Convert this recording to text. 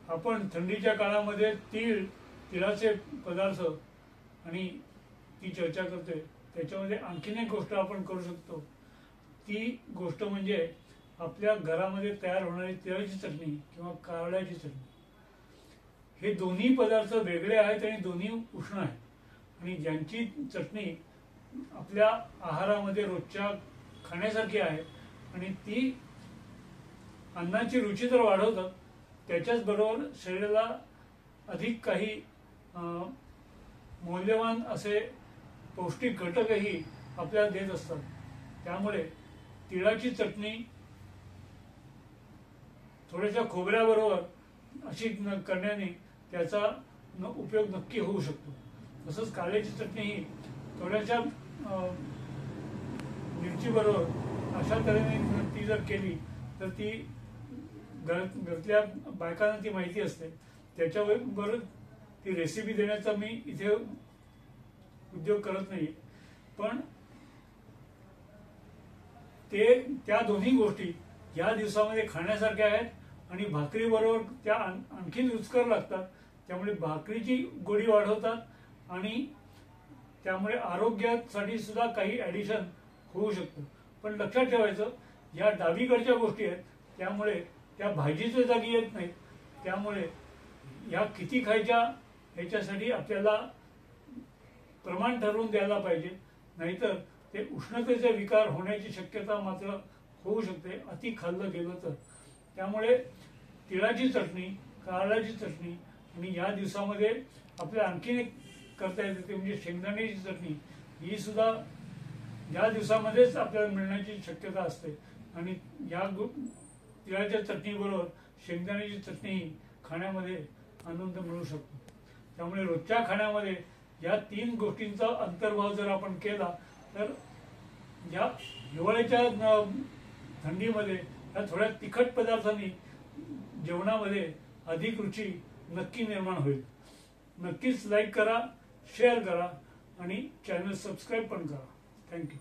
आपण थंडीच्या काळामध्ये तिळाचे पदार्थ आणि ती चर्चा करतोय, त्याच्यामध्ये आणखीन एक गोष्ट आपण करू शकतो। ती गोष्ट म्हणजे आपल्या घरामध्ये तयार होणारी तिळाची चटणी किंवा कारळ्याची चटणी। हे दोन्ही पदार्थ वेगळे आहेत आणि दोन्ही उष्ण आहेत आणि ज्यांची चटणी आपल्या आहारामध्ये रोजच्या खाण्यासारखी आहे आणि ती अन्नाची रुची तर वाढवतात, त्याच्याच बरोबर शरीराला अधिक काही मौल्यवान असे पौष्टिक घटकही आपल्याला देत असतात। त्यामुळे तिळाची चटणी थोड्याशा खोबऱ्याबरोबर अशी करण्याने त्याचा उपयोग नक्की होऊ शकतो। तसंच कारल्याची चटणी ही थोड्याशा मिरची बरोबर अशा तऱ्हेने ती जर केली तर ती घरातल्या बायकांना ती माहिती असते, त्याच्यावर ती रेसिपी देण्याचा मी इथे उद्योग करत नाही, पण त्या दोन्ही गोष्टी या दिवसामध्ये खाण्यासारख्या आहेत आणि भाकरी बरोबर त्या आणखीन रुचकर लागतात। त्यामुळे भाकरीची गोडी वाढवतात आणि त्यामुळे आरोग्यासाठी सुद्धा काही ॲडिशन होऊ शकतं। पण लक्षात ठेवायचं, या डावीकडच्या गोष्टी आहेत, त्यामुळे त्या भाजीच्या जागी येत नाहीत। त्यामुळे या किती खायच्या ह्याच्यासाठी आपल्याला प्रमाण ठरवून द्यायला पाहिजे, नाहीतर ते उष्णतेचे विकार होण्याची शक्यता मात्र होऊ शकते अति खाल्लं गेलं तर। त्यामुळे तिळाची चटणी, कारळ्याची चटणी आणि या दिवसामध्ये आपल्याला आणखीन एक करता येते ते म्हणजे शेंगदाण्याची चटणी। ही सुद्धा या दिवसामध्येच आपल्याला मिळण्याची शक्यता असते आणि या तिळाच्या चटणीबरोबर शेंगदाण्याची चटणी खाण्यामध्ये आनंद मिळू शकतो। त्यामुळे रोजच्या खाण्यामध्ये या तीन गोष्टींचा अंतर्भाव जर आपण केला तर या हिवाळ्याच्या थंडीमध्ये या थोड्या तिखट पदार्थांनी जेवणामध्ये अधिक रुची नक्की निर्माण होईल। नक्कीच लाईक करा, शेअर करा आणि चॅनल सबस्क्राईब पण करा। थँक्यू।